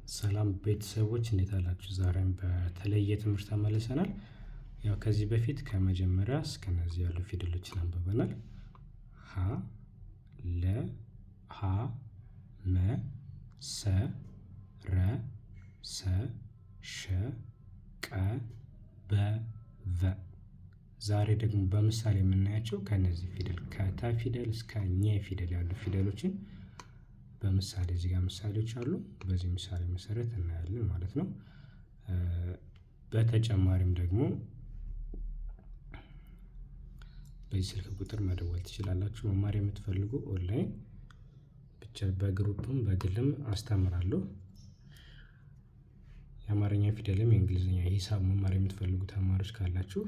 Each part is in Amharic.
ሰላም ቤተሰቦች እንዴት አላችሁ? ዛሬም በተለየ ትምህርት ተመልሰናል። ያው ከዚህ በፊት ከመጀመሪያ እስከነዚህ ያሉ ፊደሎችን አንብበናል። ሀ ለ ሀ መ ሰ ረ ሰ ሸ ቀ በ ቨ። ዛሬ ደግሞ በምሳሌ የምናያቸው ከነዚህ ፊደል ከተ ፊደል እስከ ኘ ፊደል ያሉ ፊደሎችን በምሳሌ እዚህ ጋር ምሳሌዎች አሉ። በዚህ ምሳሌ መሰረት እናያለን ማለት ነው። በተጨማሪም ደግሞ በዚህ ስልክ ቁጥር መደወል ትችላላችሁ። መማር የምትፈልጉ ኦንላይን ብቻ በግሩፕም በግልም አስተምራለሁ። የአማርኛ ፊደልም የእንግሊዝኛ ሂሳብ መማር የምትፈልጉ ተማሪዎች ካላችሁ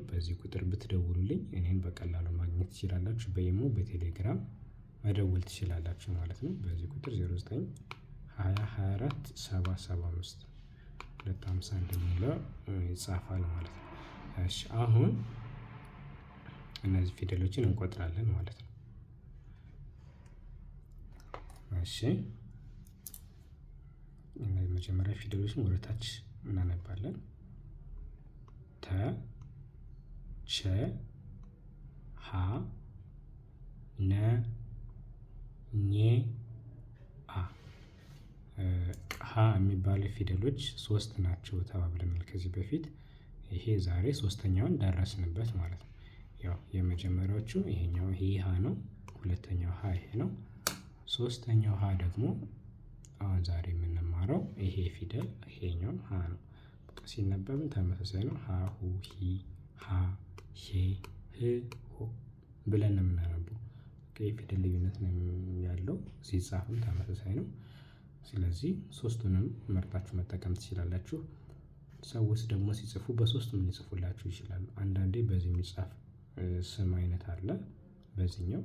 በዚህ ቁጥር ብትደውሉልኝ እኔን በቀላሉ ማግኘት ትችላላችሁ። በኢሞ በቴሌግራም መደወል ትችላላችሁ ማለት ነው። በዚህ ቁጥር 09 20 24 775 250 እንደሚለው ይጻፋል ማለት ነው። እሺ አሁን እነዚህ ፊደሎችን እንቆጥራለን ማለት ነው። እሺ እነዚህ መጀመሪያ ፊደሎችን ወደ ታች እናነባለን። ተ ቸ ሀ ነ ኘ አ ሀ የሚባሉ ፊደሎች ሶስት ናቸው ተባብለናል ከዚህ በፊት። ይሄ ዛሬ ሶስተኛውን ደረስንበት ማለት ነው። ያው የመጀመሪያዎቹ ይሄኛው ይሄ ሀ ነው። ሁለተኛው ሀ ይሄ ነው። ሶስተኛው ሀ ደግሞ አሁን ዛሬ የምንማረው ይሄ ፊደል ይሄኛው ሀ ነው። ሲነበብም ተመሳሳይ ነው። ሀ ሁ ሂ ሃ ሄ ህ ሆ ብለን ነው የምናነበው። የፊደል ልዩነት ነው ያለው። ሲጻፍም ተመሳሳይ ነው። ስለዚህ ሶስቱንም መርጣችሁ መጠቀም ትችላላችሁ። ሰዎች ደግሞ ሲጽፉ በሶስቱም ሊጽፉላችሁ ይችላሉ። አንዳንዴ በዚህ የሚጻፍ ስም አይነት አለ። በዚህኛው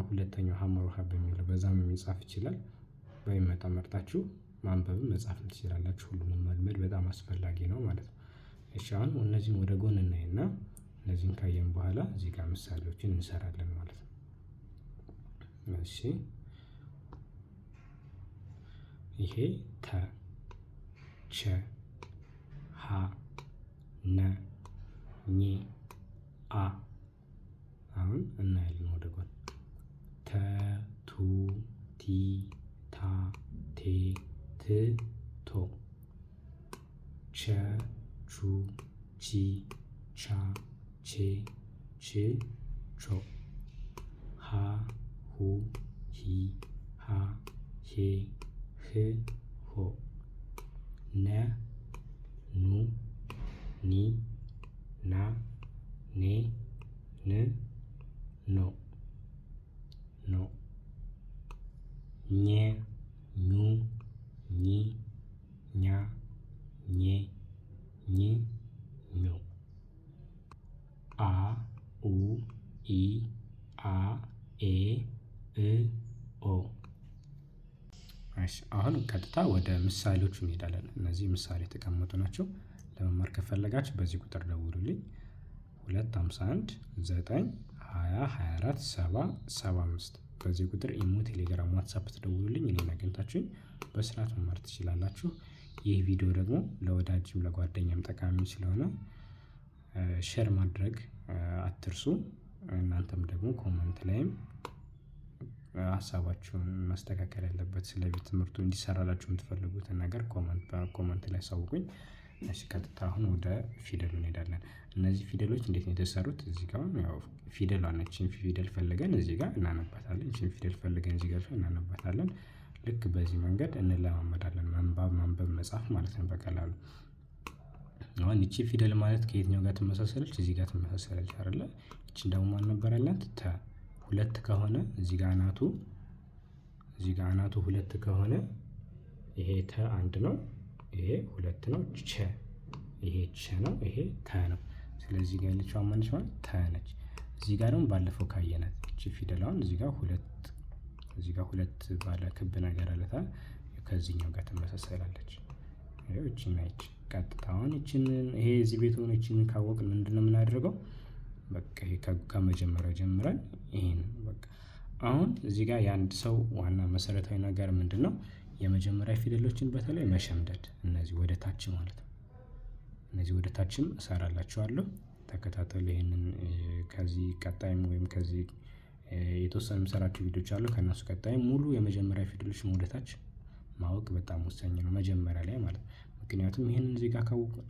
ሁለተኛው ሀመር ውሃ በሚለው በዛም የሚጻፍ ይችላል። በሚመጣ መርጣችሁ ማንበብም መጻፍም ትችላላችሁ። ሁሉንም መልመድ በጣም አስፈላጊ ነው ማለት ነው። እሺ አሁን እነዚህን ወደ ጎን እናይና እነዚህን ካየን በኋላ እዚህ ጋር ምሳሌዎችን እንሰራለን ማለት ነው። እሺ ይሄ ተ ቸ ሀ ነ ኘ አ። አሁን እናያለን ወደ ጎን ተ ቱ ቲ ታ ቴ ት ቶ ቸ ቹ ቺ ቻ ቼ ች ቾ ሀ ሁ ሂ ሃ ሄ ህ ሆ ነ ኑ ኒ ና ኔ ን ኖ ኖ ኘ ኙ ኚ ኛ ኘ ኝ ኞ አ ኡ ኢ አ ኤ እ ኦ። እሺ አሁን ቀጥታ ወደ ምሳሌዎቹ እንሄዳለን። እነዚህ ምሳሌ የተቀመጡ ናቸው። ለመማር ከፈለጋችሁ በዚህ ቁጥር ደውሉልኝ 251 9 20 24 70 75 በዚህ ቁጥር ኢሞ፣ ቴሌግራም፣ ዋትሳፕ ትደውሉልኝ እኔን አግኝታችሁኝ በስርዓት መማር ትችላላችሁ። ይህ ቪዲዮ ደግሞ ለወዳጅም ለጓደኛም ጠቃሚ ስለሆነ ሼር ማድረግ አትርሱ። እናንተም ደግሞ ኮመንት ላይም ሀሳባችሁን ማስተካከል ያለበት ስለ ትምህርቱ እንዲሰራላችሁ የምትፈልጉትን ነገር በኮመንት ላይ አሳውቁኝ። እሺ ቀጥታ አሁን ወደ ፊደሉ እንሄዳለን። እነዚህ ፊደሎች እንዴት ነው የተሰሩት? እዚህ ጋር ያው ፊደል አለችን። ፊደል ፈልገን እዚህ ጋር እናነባታለን። እቺን ፊደል ፈልገን እዚህ ጋር እናነባታለን። ልክ በዚህ መንገድ እንለማመዳለን። ማንበብ መጻፍ ማለት ነው በቀላሉ። አሁን እቺ ፊደል ማለት ከየትኛው ጋር ትመሳሰለች? እዚህ ጋር ትመሳሰለች አይደለ? እቺን ደግሞ ማን ነበር ያላት? ተ። ሁለት ከሆነ እዚህ ጋር አናቱ ሁለት ከሆነ ይሄ ተ አንድ ነው። ይሄ ሁለት ነው። ቸ ይሄ ቸ ነው። ይሄ ተ ነው። ስለዚህ ጋር ያለችው ማነች ማለት ተ ነች። እዚህ ጋር ደግሞ ባለፈው ካየናት እቺ ፊደል አሁን እዚህ ጋር ሁለት ባለ ክብ ነገር አለታ ከዚህኛው ጋር ትመሳሰላለች። ይሄው እቺን አይች ቀጥታውን እቺን ይሄ እዚህ ቤት ሆነ እቺን ካወቅን ምንድነው የምናደርገው? በቃ ይሄ ከመጀመሪያው ጀምረን ይሄን በቃ አሁን እዚህ ጋር የአንድ ሰው ዋና መሰረታዊ ነገር ምንድነው? የመጀመሪያ ፊደሎችን በተለይ መሸምደድ እነዚህ ወደ ታች ማለት ነው። እነዚህ ወደ ታችም እሰራላችኋለሁ ተከታተሉ። ይሄንን ከዚህ ቀጣይም ወይም ከዚህ የተወሰኑ የምሰራቸው ቪዲዮዎች አሉ። ከእነሱ ቀጣይም ሙሉ የመጀመሪያ ፊደሎችን ወደ ታች ማወቅ በጣም ወሳኝ ነው መጀመሪያ ላይ ማለት ነው። ምክንያቱም ይሄንን እዚህ ጋር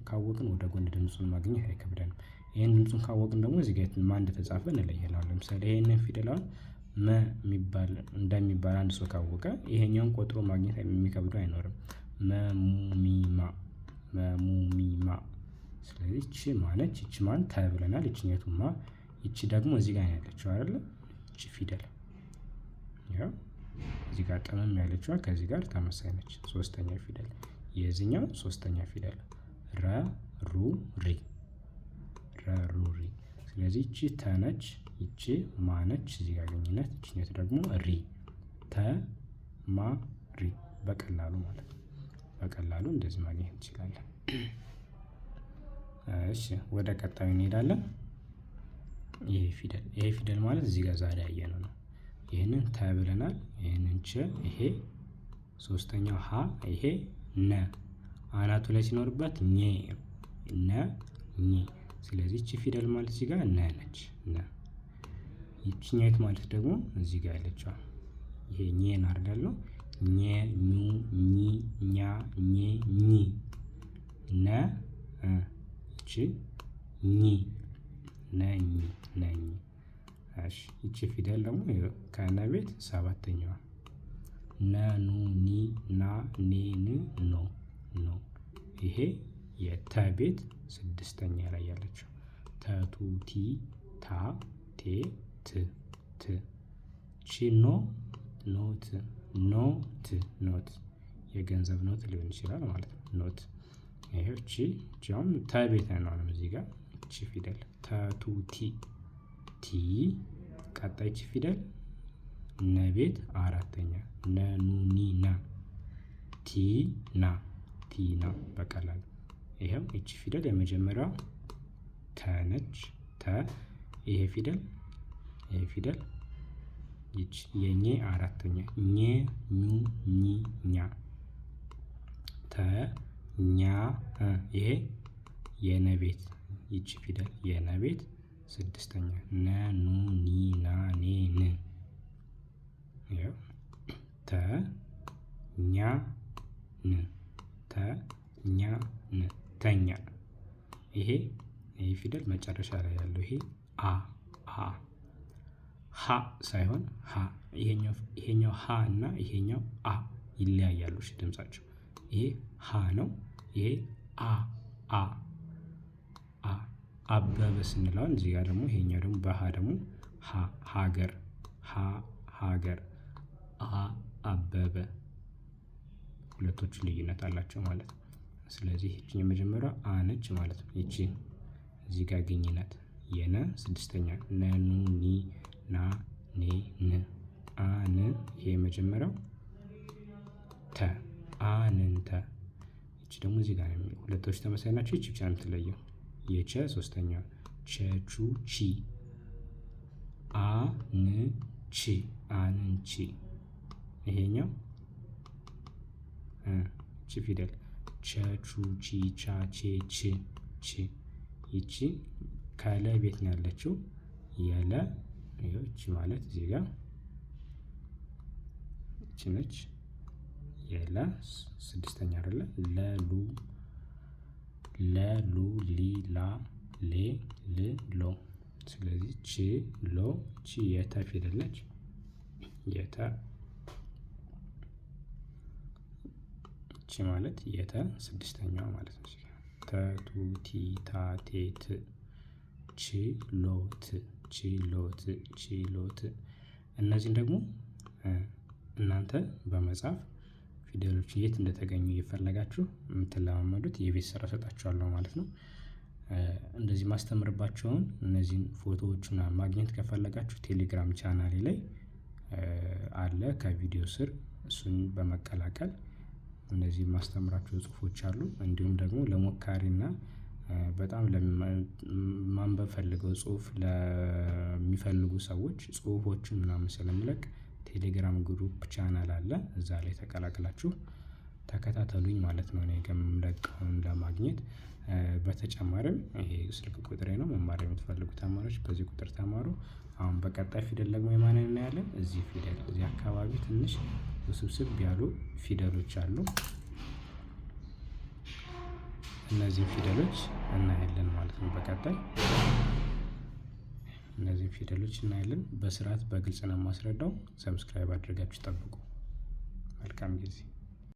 ካወቅን ወደ ጎን ድምፁን ማግኘት አይከብደንም። ይሄን ድምፁን ካወቅን ደግሞ እዚህ ጋር ማን እንደተጻፈ እንለያለን። ለምሳሌ ይሄንን ፊደል አሁን መ የሚባል እንደሚባል አንድ ሰው ካወቀ ይሄኛውን ቆጥሮ ማግኘት የሚከብደው አይኖርም። መሙሚማ መሙሚማ። ስለዚህ ይቺ ማነች? ይቺ ማን ተ ብለናል። ይቺኛቱ ማ። ይቺ ደግሞ እዚህ ጋር ያለችው አይደለ? ይቺ ፊደል ያው እዚህ ጋር ጠመም ያለችዋ ከዚህ ጋር ተመሳሳይ ነች። ሶስተኛ ፊደል የዚህኛው ሶስተኛ ፊደል ረ ሩ ሪ ረ ሩ ሪ። ስለዚህ ይቺ ተ ነች፣ ይቺ ማ ነች። እዚህ ጋር ግንኙነት። ይቺኛቱ ደግሞ ሪ ተ ማ ሪ። በቀላሉ ማለት ነው። በቀላሉ እንደዚህ ማግኘት እንችላለን። እሺ ወደ ቀጣዩ እንሄዳለን። ይሄ ፊደል ማለት እዚህ ጋር ዛሬ ያየነው ነው። ይሄንን ተ ብለናል። ይሄንን ቸ፣ ይሄ ሶስተኛው ሀ፣ ይሄ ነ አናቱ ላይ ሲኖርበት ኘ ነ ኘ። ስለዚህ እቺ ፊደል ማለት እዚህ ጋር ነ ነች። ነ። ይቺኛይት ማለት ደግሞ እዚህ ጋር ያለችው ይሄ ኘን አይደል ነው። ኘ ኙ ኚ ኛ ኘ ኚ ነ እቺ ኚ ነኝ ነኝ። እሺ ይቺ ፊደል ደግሞ ከነ ቤት ሰባተኛዋ ነ ኑ ኒ ና ኔ ን ኖ ኖ። ይሄ የተ ቤት ስድስተኛ ላይ ያለችው ተ ቱ ቲ ታ ቴ ት ት። ቺ ኖ ኖት ኖት ኖት የገንዘብ ኖት ሊሆን ይችላል ማለት ነው። ኖት። ይሄው ቺም ተ ቤት ነው እዚህ ጋር እቺ ፊደል ተ ቱ ቲ ቲ። ቀጣይ እቺ ፊደል ነ ቤት አራተኛ ነ ኑ ኒ ና ቲ ና ቲ ና። በቀላሉ ይሄው እቺ ፊደል የመጀመሪያው ተ ነች። ተ። ይሄ ፊደል ይቺ የኘ አራተኛ ኘ ኙ ኚ ኛ ተ ኛ። ይሄ የነ ቤት ይቺ ፊደል የነ ቤት ስድስተኛ ነ ኑ ኒ ና ኔ ን። ያው ተ ኛ ን ተ ኛ ን ተኛ። ይሄ ፊደል መጨረሻ ላይ ያለው ይሄ አ አ ሀ ሳይሆን ሀ። ይሄኛው ሀ እና ይሄኛው አ ይለያያሉ ድምጻቸው። ይሄ ሀ ነው። ይሄ አ አ አ። አበበ ስንለውን እዚህ ጋር ደግሞ ይሄኛው ደግሞ በሀ ደግሞ ሀ ሀገር ሀ ሀገር አ አበበ። ሁለቶቹ ልዩነት አላቸው ማለት ነው። ስለዚህ ይቺ የመጀመሪያው አ ነች ማለት ነው። ይቺ እዚህ ጋር ግኝነት የነ ስድስተኛ ነ ኑ ኒ ና ኔ ን አ ን። ይሄ የመጀመሪያው ተ አንንተ። ይቺ ደግሞ እዚህ ጋር ነው። ሁለቶች ተመሳሳይ ናቸው። ይቺ ብቻ ነው የምትለየው። የቸ ሶስተኛ ቸ ቹ ቺ አ ን ቺ አንንቺ። ይሄኛው ቺ ፊደል ቸ ቹ ቺ ቻ ቼ ች ቺ። ይቺ ከለ ቤት ነው ያለችው። የለ ይቺ ማለት እዚህ ጋር ይቺ ነች። የለ ስድስተኛ አይደለ? ለሉ ለሉ ሊ ላ ሌ ል ሎ። ስለዚህ ቺ ሎ ቺ የተ ፊደል ነች። የተ ቺ ማለት የተ ስድስተኛዋ ማለት ነው። ተ ቱ ቲ ታ ቴ ት ቺ ሎ ት ቺ ሎ ት ቺ ሎ ት። እነዚህን ደግሞ እናንተ በመጻፍ ፊደሎች የት እንደተገኙ እየፈለጋችሁ የምትለማመዱት የቤት ስራ ሰጣችኋለሁ ማለት ነው። እንደዚህ ማስተምርባቸውን እነዚህን ፎቶዎችን ማግኘት ከፈለጋችሁ ቴሌግራም ቻናሌ ላይ አለ ከቪዲዮ ስር። እሱን በመቀላቀል እነዚህ ማስተምራቸው ጽሁፎች አሉ። እንዲሁም ደግሞ ለሞካሪና በጣም ማንበብ ፈልገው ጽሁፍ ለሚፈልጉ ሰዎች ጽሁፎችን ምናምን ስለምለቅ ቴሌግራም ግሩፕ ቻናል አለ። እዛ ላይ ተቀላቅላችሁ ተከታተሉኝ ማለት ነው እኔ የምለቀውን ለማግኘት። በተጨማሪም ይሄ ስልክ ቁጥሬ ነው። መማር የምትፈልጉ ተማሪዎች በዚህ ቁጥር ተማሩ። አሁን በቀጣይ ፊደል ደግሞ የማንን እናያለን? እዚህ ፊደል እዚህ አካባቢ ትንሽ ውስብስብ ያሉ ፊደሎች አሉ። እነዚህን ፊደሎች እናያለን ማለት ነው በቀጣይ። እነዚህን ፊደሎች እናያለን። በስርዓት በግልጽ ነው የማስረዳው። ሰብስክራይብ አድርጋችሁ ጠብቁ። መልካም ጊዜ